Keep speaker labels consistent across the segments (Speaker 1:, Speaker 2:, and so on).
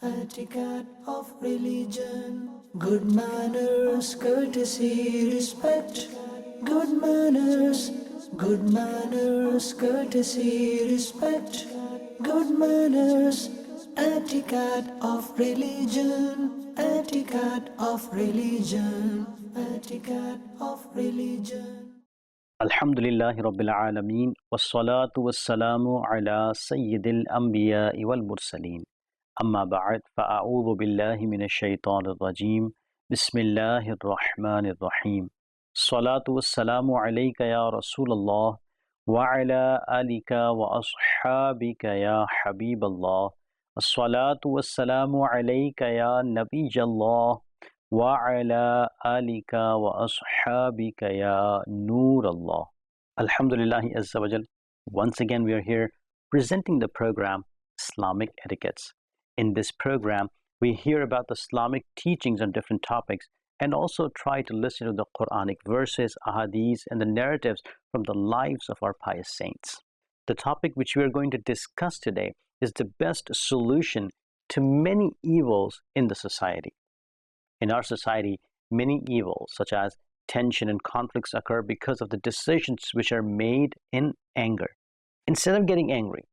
Speaker 1: Etiquette of religion, good manners, courtesy, respect. Good manners, courtesy, respect. Good manners, etiquette of religion, etiquette of religion, etiquette of religion.
Speaker 2: Alhamdulillahi Rabbil Alameen Wassalatu wassalamu ala Sayyidil Anbiya'i wal Mursaleen Amma ba'd fa'a'udhu billahi minash shaitanir rajim Bismillahir Rahmanir Rahim Salatu wassalamu alayka ya Rasulullah wa ala alika wa ashabika ya Habiballah Assalatu wassalamu alayka ya Nabiyallah وعلى آلك وأصحابك يا نور الله. Alhamdulillahi Azza wa Jal. Once again we are here presenting the program Islamic Etiquettes. In this program we hear about the Islamic teachings on different topics and also try to listen to the Quranic verses, ahadith and the narratives from the lives of our pious saints. The topic which we are going to discuss today is the best solution to many evils in the society. In our society, many evils such as tension and conflicts occur because of the decisions which are made in anger. Instead of getting angry,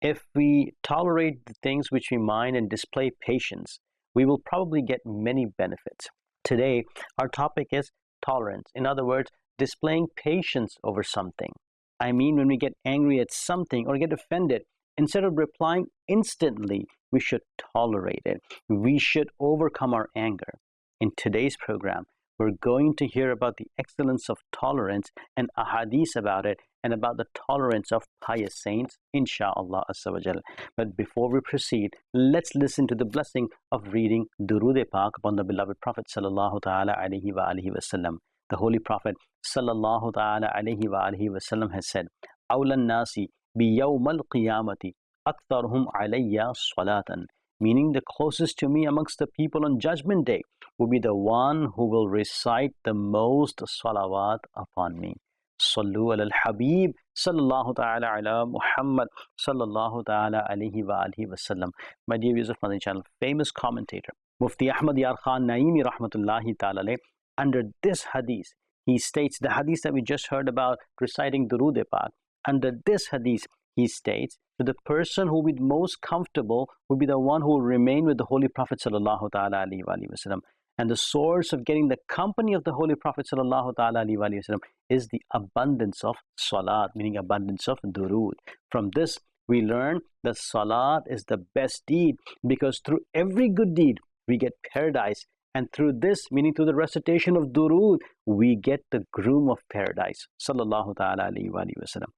Speaker 2: if we tolerate the things which we mind and display patience, we will probably get many benefits. Today, our topic is tolerance. In other words, displaying patience over something. I mean, when we get angry at something or get offended, instead of replying instantly, we should tolerate it. We should overcome our anger. In today's program, we're going to hear about the excellence of tolerance and ahadith about it and about the tolerance of pious saints, insha'Allah Azza wa Jal. But before we proceed, let's listen to the blessing of reading Durood-e-Pak upon the beloved Prophet sallallahu ta'ala alayhi wa alihi wasallam. The Holy Prophet sallallahu ta'ala alayhi wa alihi wasallam has said, أَوْلَى النَّاسِ بِيَوْمَ الْقِيَامَةِ أَكْثَرُهُمْ عَلَيَّ صَلَاةً, meaning the closest to me amongst the people on Judgment Day will be the one who will recite the most salawat upon me. Sallu ala al-Habib sallallahu ta'ala ala Muhammad sallallahu ta'ala alayhi wa alihi wa sallam. My dear viewers of Madani Channel, famous commentator Mufti Ahmad Yar Khan Naimi rahmatullahi ta'ala alayh, under this hadith, he states the hadith that we just heard about reciting Durood-e-Pak. Under this hadith, he states that the person who will be most comfortable will be the one who will remain with the Holy Prophet sallallahu ta'ala alayhi wa sallam. And the source of getting the company of the Holy Prophet sallallahu ta'ala alayhi wa sallam is the abundance of salat, meaning abundance of durood. From this, we learn that salat is the best deed because through every good deed, we get paradise. And through this, meaning through the recitation of durood, we get the groom of paradise, sallallahu ta'ala alayhi wa sallam.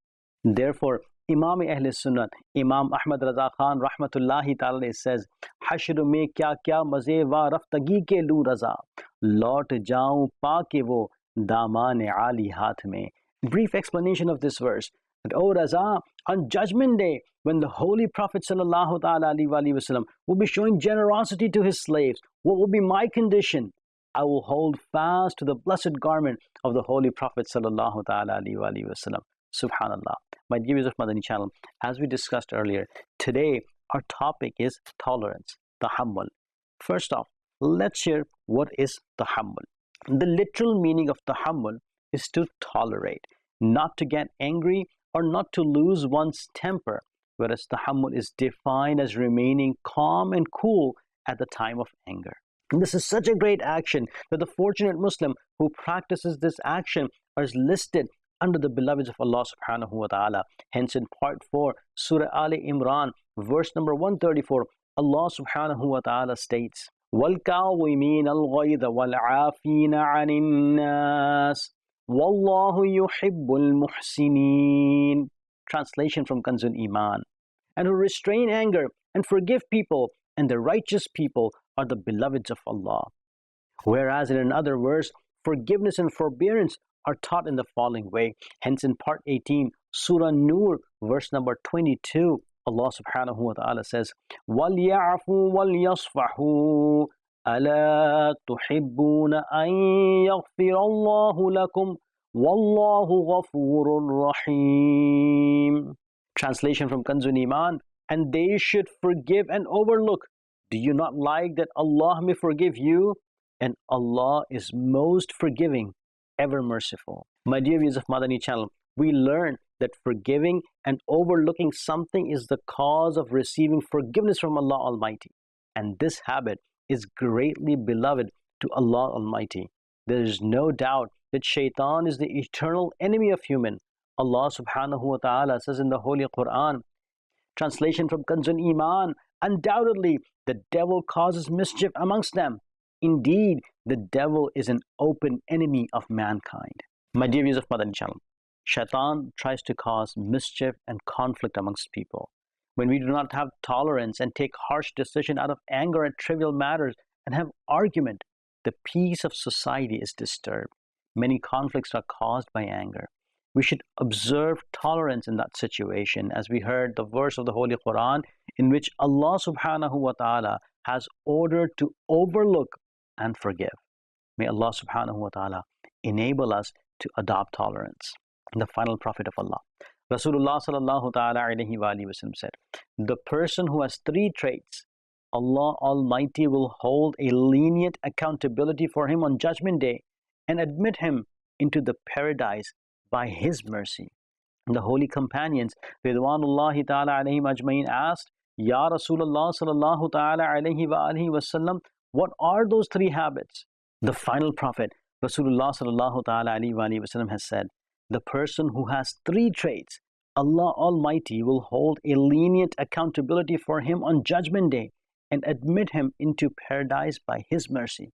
Speaker 2: Therefore, Imam Ahl Sunnah, Imam Ahmad Raza Khan rahmatullahi ta'ala says, Hashr mein kya kya maze wa raftagi ke lu raza, laut jaun pa ke wo daman ali haath mein. Brief explanation of this verse. That, O Raza, on Judgment Day, when the Holy Prophet sallallahu ta'ala alayhi wa sallam will be showing generosity to his slaves, what will be my condition? I will hold fast to the blessed garment of the Holy Prophet sallallahu ta'ala alayhi wa sallam. Subhanallah. My dear viewers of Madani Channel, as we discussed earlier, today our topic is tolerance, tahammul. First off, let's hear what is tahammul. The literal meaning of tahammul is to tolerate, not to get angry or not to lose one's temper, whereas tahammul is defined as remaining calm and cool at the time of anger. And this is such a great action that the fortunate Muslim who practices this action is listed under the beloveds of Allah subhanahu wa ta'ala. Hence in part 4, Surah Ali Imran, verse number 134, Allah subhanahu wa ta'ala states, وَالْكَاظِمِينَ الْغَيْظَ وَالْعَافِينَ عَنِ النَّاسِ وَاللَّهُ يُحِبُّ الْمُحْسِنِينَ. Translation from Kanzul Iman. And who restrain anger and forgive people, and the righteous people are the beloveds of Allah. Whereas in another verse, forgiveness and forbearance are taught in the following way. Hence in part 18, Surah Nur, verse number 22, Allah subhanahu wa ta'ala says, وَلْيَعْفُوا وَلْيَصْفَحُوا أَلَا تُحِبُّونَ أَن يَغْفِرَ اللَّهُ لَكُمْ وَاللَّهُ غَفُورٌ رَحِيمٌ. Translation from Kanzul Iman, and they should forgive and overlook. Do you not like that Allah may forgive you? And Allah is most forgiving, ever merciful. My dear viewers of Madani Channel, we learn that forgiving and overlooking something is the cause of receiving forgiveness from Allah Almighty. And this habit is greatly beloved to Allah Almighty. There is no doubt that shaitan is the eternal enemy of human. Allah subhanahu wa ta'ala says in the Holy Quran, translation from Kanzul Iman, undoubtedly the devil causes mischief amongst them. Indeed, the devil is an open enemy of mankind. My dear viewers of Madani Channel, shaitan tries to cause mischief and conflict amongst people. When we do not have tolerance and take harsh decisions out of anger at trivial matters and have argument, the peace of society is disturbed. Many conflicts are caused by anger. We should observe tolerance in that situation, as we heard the verse of the Holy Quran in which Allah subhanahu wa ta'ala has ordered to overlook and forgive. May Allah subhanahu wa ta'ala enable us to adopt tolerance. The final prophet of Allah, Rasulullah sallallahu ta'ala alayhi wa sallam, said, the person who has three traits, Allah Almighty will hold a lenient accountability for him on Judgment Day and admit him into the paradise by His mercy. The holy companions, Ridwanullahi ta'ala alayhim ajmain, asked, Ya Rasulullah sallallahu ta'ala alayhi wa alihi wasallam, what are those three habits? The final prophet, Rasulullah sallallahu ta'ala alayhi wa alihi wasallam, has said, the person who has three traits, Allah Almighty will hold a lenient accountability for him on Judgment Day and admit him into paradise by His mercy.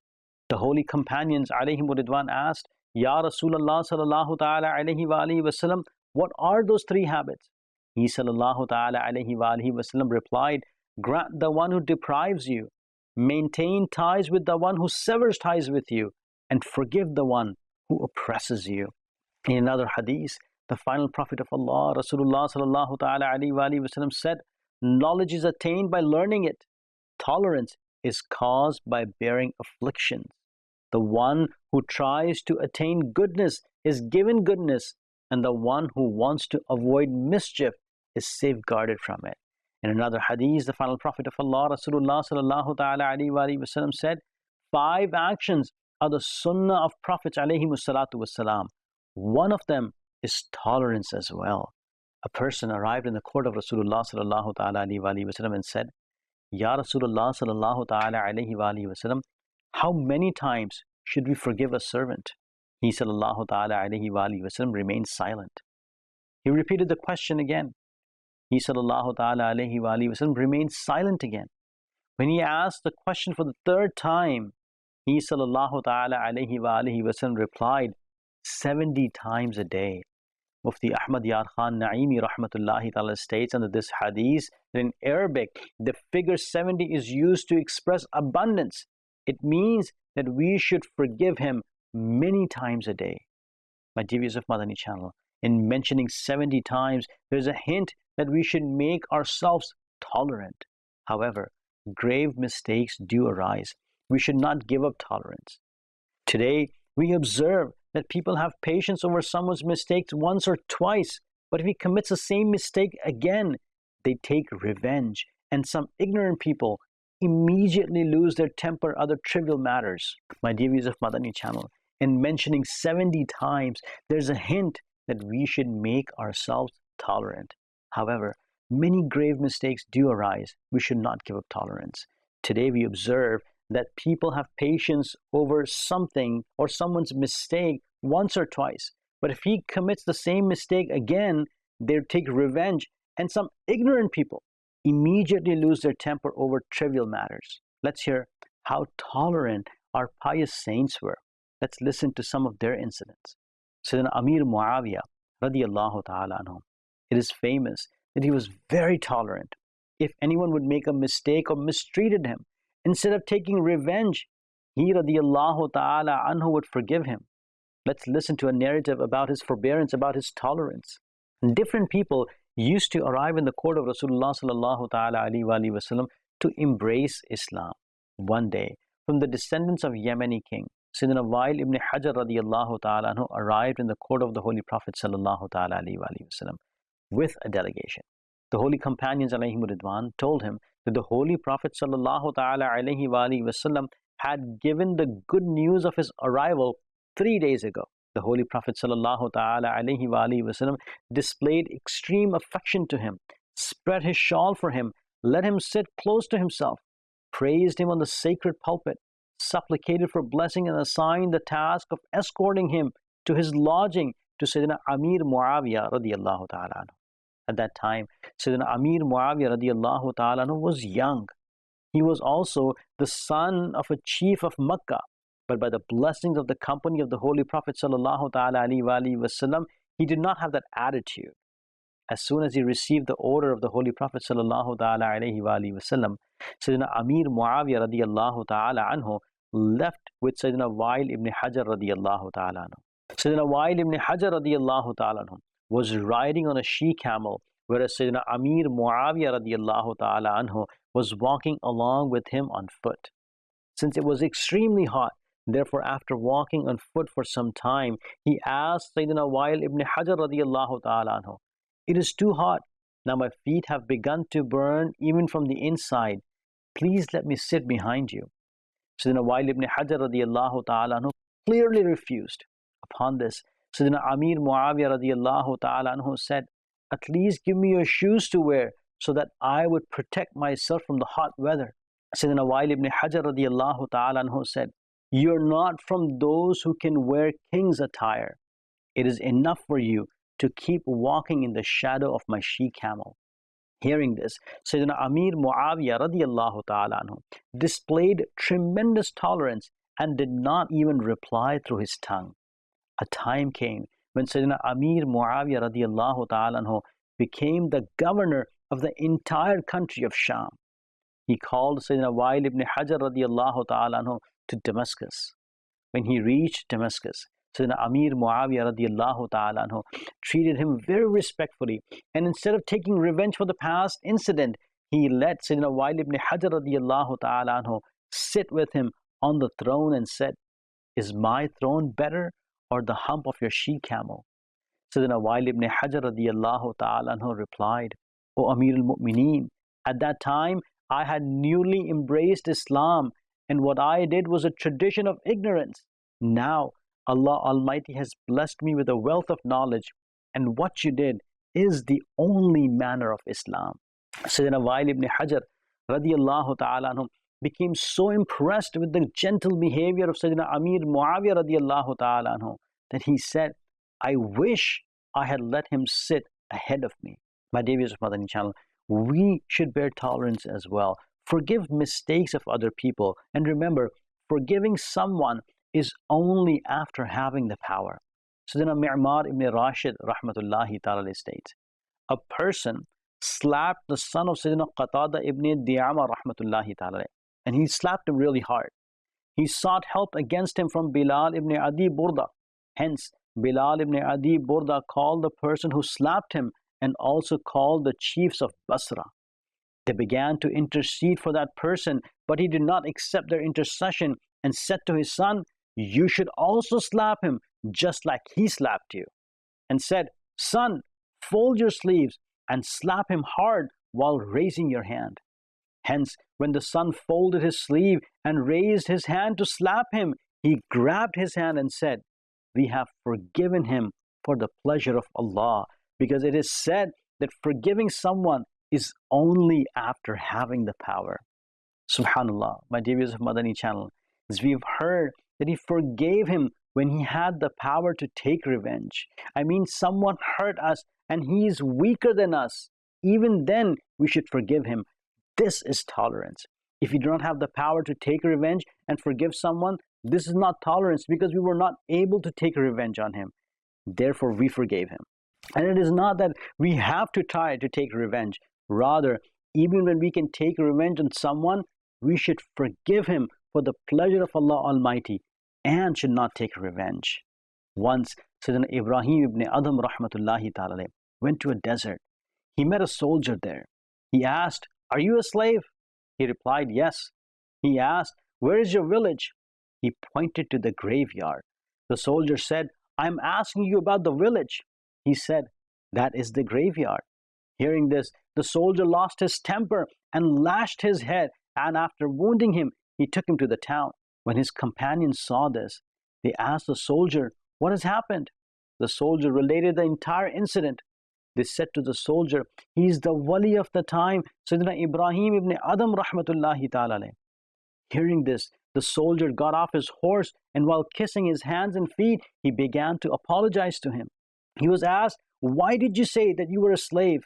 Speaker 2: The holy companions alayhim ridwan asked, Ya Rasulullah sallallahu ta'ala alayhi wa alihi wasallam, what are those three habits? He sallallahu ta'ala alayhi wa alihi wasallam replied, grant the one who deprives you, maintain ties with the one who severs ties with you, and forgive the one who oppresses you. In another hadith, the final prophet of Allah, Rasulullah sallallahu ta'ala alayhi wa alihi wasallam, said, knowledge is attained by learning it. Tolerance is caused by bearing afflictions. The one who tries to attain goodness is given goodness, and the one who wants to avoid mischief is safeguarded from it. In another hadith, the final prophet of Allah, Rasulullah sallallahu ta'ala alayhi wa sallam, said, 5 actions are the sunnah of prophets alayhi salatu wassalam. One of them is tolerance as well. A person arrived in the court of Rasulullah sallallahu ta'ala alayhi wa sallam and said, Ya Rasulullah sallallahu ta'ala alayhi wa sallam, how many times should we forgive a servant? He sallallahu ta'ala alayhi wa sallam remained silent. He repeated the question again. He sallallahu ta'ala alayhi wa sallam remained silent again. When he asked the question for the third time, he sallallahu ta'ala alayhi wa sallam replied, 70 times a day. Mufti Ahmad Yar Khan Naimi rahmatullahi ta'ala states under this hadith that in Arabic, the figure 70 is used to express abundance. It means that we should forgive him many times a day. My dear viewers of Madani Channel, in mentioning 70 times, there's a hint that we should make ourselves tolerant. However, grave mistakes do arise. We should not give up tolerance. Today, we observe that people have patience over someone's mistakes once or twice, but if he commits the same mistake again, they take revenge, and some ignorant people immediately lose their temper other trivial matters. My dear viewers of Madani Channel, in mentioning 70 times, there's a hint that we should make ourselves tolerant. However, many grave mistakes do arise. We should not give up tolerance. Today we observe that people have patience over something or someone's mistake once or twice. But if he commits the same mistake again, they take revenge, and some ignorant people immediately lose their temper over trivial matters. Let's hear how tolerant our pious saints were. Let's listen to some of their incidents. Sayyidina Amir Muawiyah radiyallahu ta'ala anhu, it is famous that he was very tolerant. If anyone would make a mistake or mistreated him, instead of taking revenge, he radiyallahu ta'ala anhu would forgive him. Let's listen to a narrative about his forbearance, about his tolerance. Different people used to arrive in the court of Rasulullah sallallahu ta'ala alayhi wa sallam to embrace Islam. One day, from the descendants of Yemeni king, Sayyidina Wa'il ibn Hajar radiyallahu ta'ala anhu arrived in the court of the Holy Prophet sallallahu ta'ala alayhi wa sallam with a delegation. The holy companions alayhim ridwan told him that the Holy Prophet sallallahu ta'ala alayhi wa alihi wasallam had given the good news of his arrival 3 days ago. The Holy Prophet sallallahu ta'ala alayhi wa alihi wasallam displayed extreme affection to him, spread his shawl for him, let him sit close to himself, praised him on the sacred pulpit, supplicated for blessing, and assigned the task of escorting him to his lodging to Sayyidina Amir Muawiyah radiyallahu ta'ala anhu. At that time, Sayyidina Amir Muawiyah radiyallahu ta'ala anhu was young. He was also the son of a chief of Makkah, but by the blessings of the company of the Holy Prophet sallallahu ta'ala alayhi wasallam, he did not have that attitude. As soon as he received the order of the Holy Prophet sallallahu ta'ala alayhi wasallam, Sayyidina Amir Muawiyah radiyallahu ta'ala anhu left with Sayyidina Wa'il ibn Hajar radiyallahu ta'ala anhu. Sayyidina Wa'il ibn Hajar radiyallahu ta'ala anhu was riding on a she-camel, whereas Sayyidina Amir Muawiyah radiyallahu ta'ala anhu was walking along with him on foot. Since it was extremely hot, therefore after walking on foot for some time, he asked Sayyidina Wa'il ibn Hajar radiyallahu ta'ala anhu, "It is too hot. Now my feet have begun to burn even from the inside. Please let me sit behind you." Sayyidina Wa'il ibn Hajar radiyallahu ta'ala anhu clearly refused. Upon this, Sayyidina Amir Muawiyah radiyallahu ta'ala anhu said, "At least give me your shoes to wear so that I would protect myself from the hot weather." Sayyidina Wa'il ibn Hajar radiyallahu ta'ala anhu said, "You're not from those who can wear king's attire. It is enough for you to keep walking in the shadow of my she-camel." Hearing this, Sayyidina Amir Muawiyah radiyallahu ta'ala anhu displayed tremendous tolerance and did not even reply through his tongue. A time came when Sayyidina Amir Muawiyah radiyallahu ta'ala anhu became the governor of the entire country of Sham. He called Sayyidina Wa'il ibn Hajar radiyallahu ta'ala anhu to Damascus. When he reached Damascus, Sayyidina Amir Muawiyah radiyallahu ta'ala anhu treated him very respectfully, and instead of taking revenge for the past incident, he let Sayyidina Wa'il ibn Hajar radiyallahu ta'ala anhu sit with him on the throne and said, "Is my throne better or the hump of your she-camel?" Sayyidina Wa'il ibn Hajar radiyallahu ta'ala anhu replied, "O Amir al-Mu'mineen, at that time I had newly embraced Islam, and what I did was a tradition of ignorance. Now Allah Almighty has blessed me with a wealth of knowledge, and what you did is the only manner of Islam." Sayyidina Wa'il ibn Hajar radiyallahu ta'ala anhu became so impressed with the gentle behavior of Sayyidina Amir Muawiyah radiyallahu ta'ala anhu that he said, "I wish I had let him sit ahead of me." My dear viewers of Madani Channel, we should bear tolerance as well. Forgive mistakes of other people, and remember, forgiving someone is only after having the power. Sayyidina Mi'mar ibn Rashid rahmatullahi ta'ala states, a person slapped the son of Sayyidina Qatada ibn Di'ama rahmatullahi ta'ala, and he slapped him really hard. He sought help against him from Bilal ibn Adi Burda. Hence, Bilal ibn Adi Burda called the person who slapped him and also called the chiefs of Basra. They began to intercede for that person, but he did not accept their intercession and said to his son, "You should also slap him just like he slapped you," and said, "Son, fold your sleeves and slap him hard while raising your hand." Hence, when the son folded his sleeve and raised his hand to slap him, he grabbed his hand and said, "We have forgiven him for the pleasure of Allah," because it is said that forgiving someone is only after having the power. Subhanallah, my dear viewers of Madani Channel, as we've heard that he forgave him when he had the power to take revenge. I mean, someone hurt us and he is weaker than us. Even then, we should forgive him. This is tolerance. If you do not have the power to take revenge and forgive someone, this is not tolerance, because we were not able to take revenge on him. Therefore, we forgave him. And it is not that we have to try to take revenge. Rather, even when we can take revenge on someone, we should forgive him for the pleasure of Allah Almighty and should not take revenge. Once, Sayyidina Ibrahim ibn Adham rahmatullahi ta'ala went to a desert. He met a soldier there. He asked, "Are you a slave?" He replied, "Yes." He asked, "Where is your village?" He pointed to the graveyard. The soldier said, "I'm asking you about the village." He said, "That is the graveyard." Hearing this, the soldier lost his temper and lashed his head, and after wounding him, he took him to the town. When his companions saw this, they asked the soldier, "What has happened?" The soldier related the entire incident. They said to the soldier, "He is the wali of the time, Sayyidina Ibrahim ibn Adam rahmatullahi ta'ala alayh." Hearing this, the soldier got off his horse, and while kissing his hands and feet, he began to apologize to him. He was asked, "Why did you say that you were a slave?"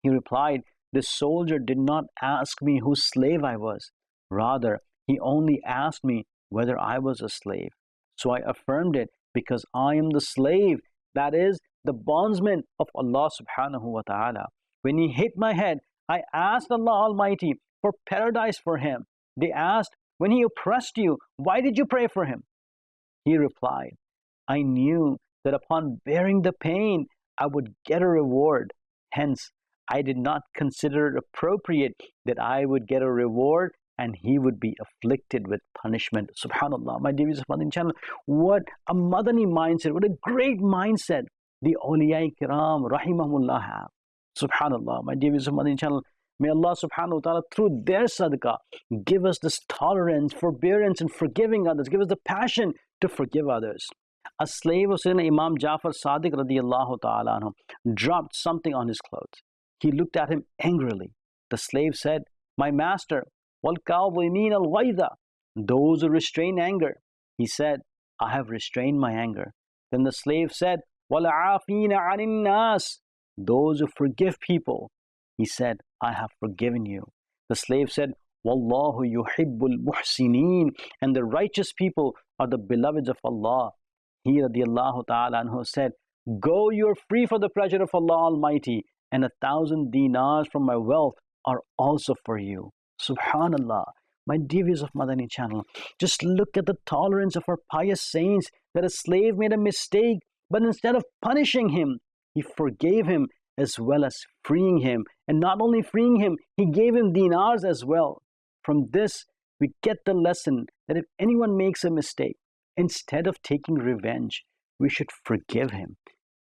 Speaker 2: He replied, "The soldier did not ask me whose slave I was. Rather, he only asked me whether I was a slave. So I affirmed it because I am the slave, that is, the bondsman of Allah subhanahu wa ta'ala. When he hit my head, I asked Allah Almighty for paradise for him. They asked, when he oppressed you, why did you pray for him?" He replied, "I knew that upon bearing the pain, I would get a reward. Hence, I did not consider it appropriate that I would get a reward and he would be afflicted with punishment." Subhanallah, my dear viewers of Madani Channel, what a Madani mindset, what a great mindset the awliya kiram rahimahumullah have. Subhanallah, my dear viewers of Madani Channel, may Allah subhanahu wa ta'ala through their sadaqah give us this tolerance, forbearance and forgiving others, give us the passion to forgive others. A slave of Sayyidina Imam Jafar Sadiq radiyallahu ta'ala anhu dropped something on his clothes. He looked at him angrily. The slave said, "My master, wal kaadhimin al ghayza, those who restrain anger." He said, "I have restrained my anger." Then the slave said, "Wal aafina anin nas, those who forgive people." He said, "I have forgiven you." The slave said, "Wallahu yuhibbul muhsinin, and the righteous people are the beloveds of Allah." He radiallahu ta'ala anhu said, "Go, you are free for the pleasure of Allah Almighty, and 1,000 dinars from my wealth are also for you." Subhanallah, my dear viewers of Madani Channel, just look at the tolerance of our pious saints, that a slave made a mistake, but instead of punishing him, he forgave him as well as freeing him. And not only freeing him, he gave him dinars as well. From this, we get the lesson that if anyone makes a mistake, instead of taking revenge, we should forgive him.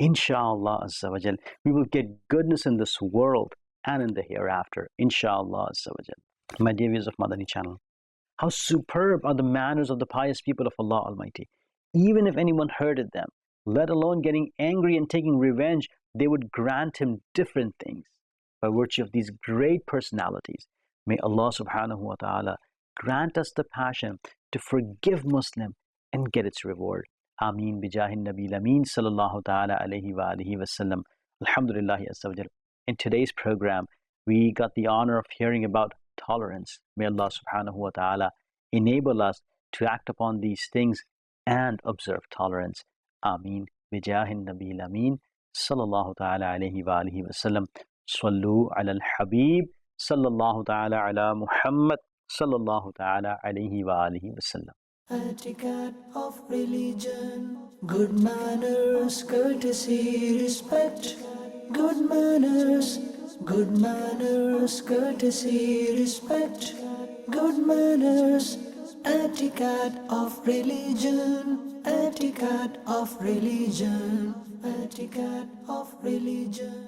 Speaker 2: Inshallah Azza wa Jal, we will get goodness in this world and in the hereafter. Inshallah Azza wa Jal. My dear viewers of Madani Channel, how superb are the manners of the pious people of Allah Almighty. Even if anyone hurted them, let alone getting angry and taking revenge, they would grant him different things. By virtue of these great personalities, may Allah subhanahu wa ta'ala grant us the passion to forgive Muslim and get its reward. Ameen bijahin Nabil Ameen sallallahu ta'ala alayhi wa alihi wa sallam. Alhamdulillahi azza wa jal. In today's program, we got the honor of hearing about tolerance. May Allah subhanahu wa ta'ala enable us to act upon these things and observe tolerance. Ameen bijahin Nabil Ameen sallallahu ta'ala alayhi wa alihi wa sallam. Sallu ala al-Habib sallallahu ta'ala ala Muhammad sallallahu ta'ala alayhi wa alihi wa sallam.
Speaker 1: Etiquette of religion, good manners, courtesy, respect. Good manners, courtesy, respect. Good manners, etiquette of religion, etiquette of religion, etiquette of religion.